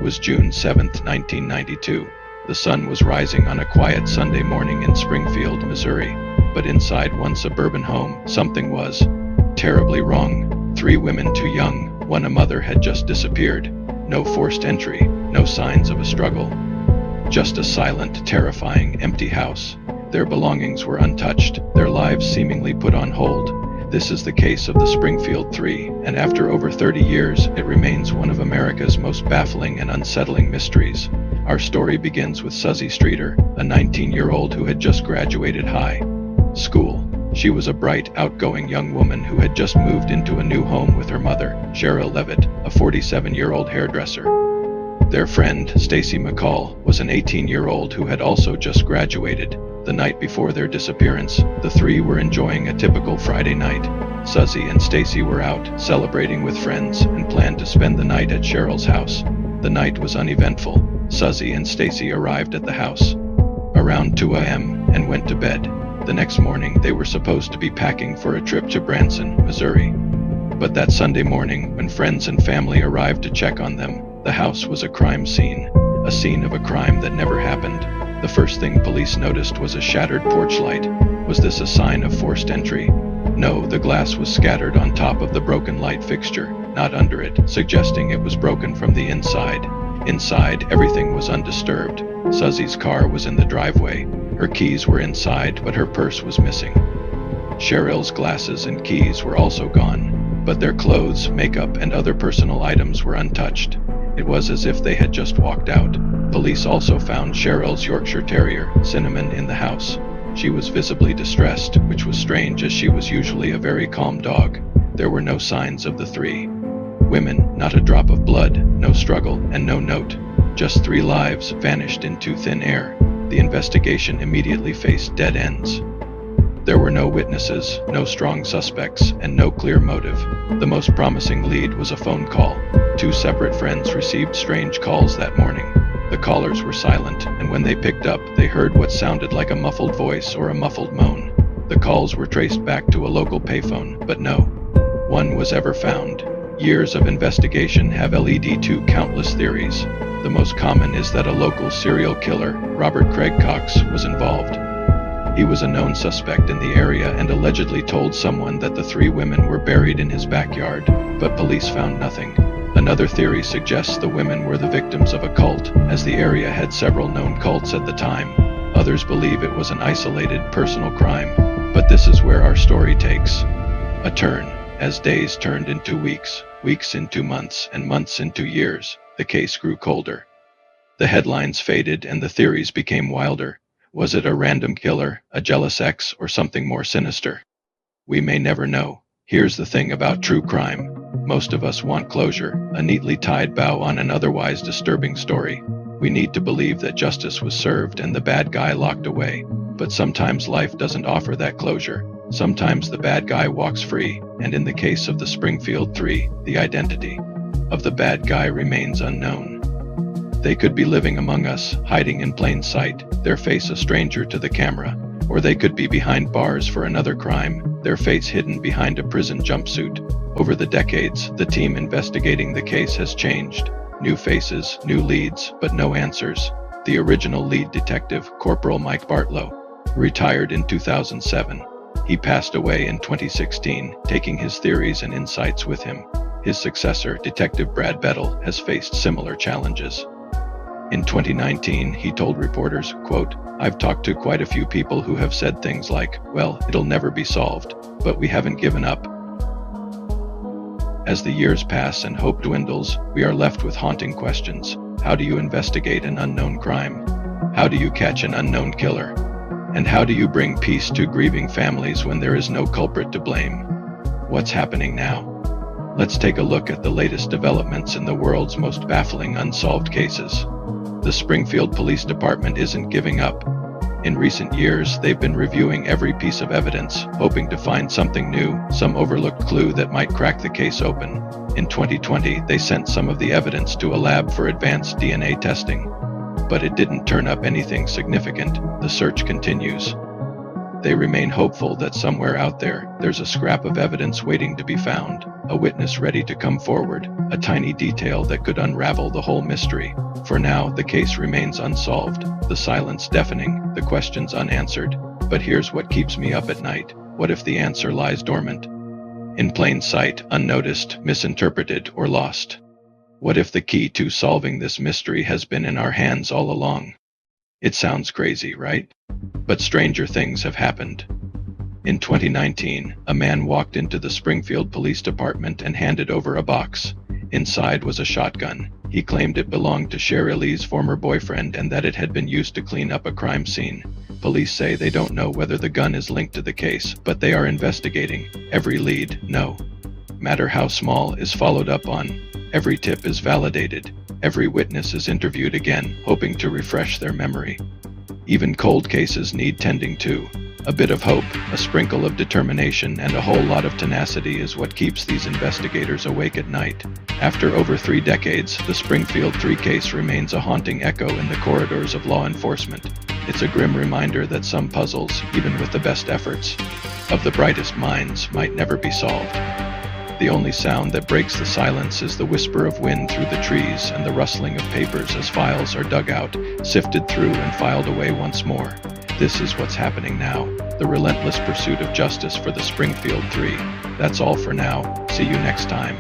was June 7, 1992. The sun was rising on a quiet Sunday morning in Springfield, Missouri. But inside one suburban home, something was terribly wrong. 3 women too young, one a mother, had just disappeared. No forced entry, no signs of a struggle. Just a silent, terrifying, empty house. Their belongings were untouched, their lives seemingly put on hold. This is the case of the Springfield Three, and after over 30 years, it remains one of America's most baffling and unsettling mysteries. Our story begins with Suzie Streeter, a 19-year-old who had just graduated high school. She was a bright, outgoing young woman who had just moved into a new home with her mother, Sherrill Levitt, a 47-year-old hairdresser. Their friend, Stacy McCall, was an 18-year-old who had also just graduated. The night before their disappearance, the 3 were enjoying a typical Friday night. Suzie and Stacy were out, celebrating with friends, and planned to spend the night at Sherrill's house. The night was uneventful. Suzie and Stacy arrived at the house around 2 a.m. and went to bed. The next morning, they were supposed to be packing for a trip to Branson, Missouri. But that Sunday morning, when friends and family arrived to check on them, the house was a crime scene, a scene of a crime that never happened. The first thing police noticed was a shattered porch light. Was this a sign of forced entry? No, the glass was scattered on top of the broken light fixture, not under it, suggesting it was broken from the inside. Inside, everything was undisturbed. Suzie's car was in the driveway. Her keys were inside, but her purse was missing. Sherrill's glasses and keys were also gone, but their clothes, makeup, and other personal items were untouched. It was as if they had just walked out. Police also found Sherrill's Yorkshire Terrier, Cinnamon, in the house. She was visibly distressed, which was strange as she was usually a very calm dog. There were no signs of the 3 women, not a drop of blood, no struggle, and no note. Just 3 lives vanished into thin air. The investigation immediately faced dead ends. There were no witnesses, no strong suspects, and no clear motive. The most promising lead was a phone call. 2 separate friends received strange calls that morning. The callers were silent, and when they picked up, they heard what sounded like a muffled voice or a muffled moan. The calls were traced back to a local payphone, but no one was ever found. Years of investigation have led to countless theories. The most common is that a local serial killer, Robert Craig Cox, was involved. He was a known suspect in the area and allegedly told someone that the 3 women were buried in his backyard, but police found nothing. Another theory suggests the women were the victims of a cult, as the area had several known cults at the time. Others believe it was an isolated, personal crime. But this is where our story takes a turn. As days turned into weeks, weeks into months, and months into years, the case grew colder. The headlines faded and the theories became wilder. Was it a random killer, a jealous ex, or something more sinister? We may never know. Here's the thing about true crime. Most of us want closure, a neatly tied bow on an otherwise disturbing story. We need to believe that justice was served and the bad guy locked away. But sometimes life doesn't offer that closure. Sometimes the bad guy walks free, and in the case of the Springfield Three, the identity of the bad guy remains unknown. They could be living among us, hiding in plain sight, their face a stranger to the camera. Or they could be behind bars for another crime, their face hidden behind a prison jumpsuit. Over the decades, the team investigating the case has changed. New faces, new leads, but no answers. The original lead detective, Corporal Mike Bartlow, retired in 2007. He passed away in 2016, taking his theories and insights with him. His successor, Detective Brad Bettel, has faced similar challenges. In 2019, he told reporters, quote, "I've talked to quite a few people who have said things like, well, it'll never be solved, but we haven't given up." As the years pass and hope dwindles, we are left with haunting questions. How do you investigate an unknown crime? How do you catch an unknown killer? And how do you bring peace to grieving families when there is no culprit to blame? What's happening now? Let's take a look at the latest developments in the world's most baffling unsolved cases. The Springfield Police Department isn't giving up. In recent years, they've been reviewing every piece of evidence, hoping to find something new, some overlooked clue that might crack the case open. In 2020, they sent some of the evidence to a lab for advanced DNA testing. But it didn't turn up anything significant. The search continues. they remain hopeful that somewhere out there, there's a scrap of evidence waiting to be found, a witness ready to come forward, a tiny detail that could unravel the whole mystery. For now, the case remains unsolved, the silence deafening, the questions unanswered. But here's what keeps me up at night. What if the answer lies dormant? In plain sight, unnoticed, misinterpreted, or lost? What if the key to solving this mystery has been in our hands all along? It sounds crazy, right? But stranger things have happened. In 2019, a man walked into the Springfield Police Department and handed over a box. Inside was a shotgun. He claimed it belonged to Sherrill Lee's former boyfriend and that it had been used to clean up a crime scene. Police say they don't know whether the gun is linked to the case, but they are investigating. Every lead, no matter how small, is followed up on. Every tip is validated. Every witness is interviewed again, hoping to refresh their memory. Even cold cases need tending to. A bit of hope, a sprinkle of determination, and a whole lot of tenacity is what keeps these investigators awake at night. After over 3 decades, the Springfield Three case remains a haunting echo in the corridors of law enforcement. It's a grim reminder that some puzzles, even with the best efforts of the brightest minds, might never be solved. The only sound that breaks the silence is the whisper of wind through the trees and the rustling of papers as files are dug out, sifted through, and filed away once more. This is what's happening now, the relentless pursuit of justice for the Springfield Three. That's all for now. See you next time.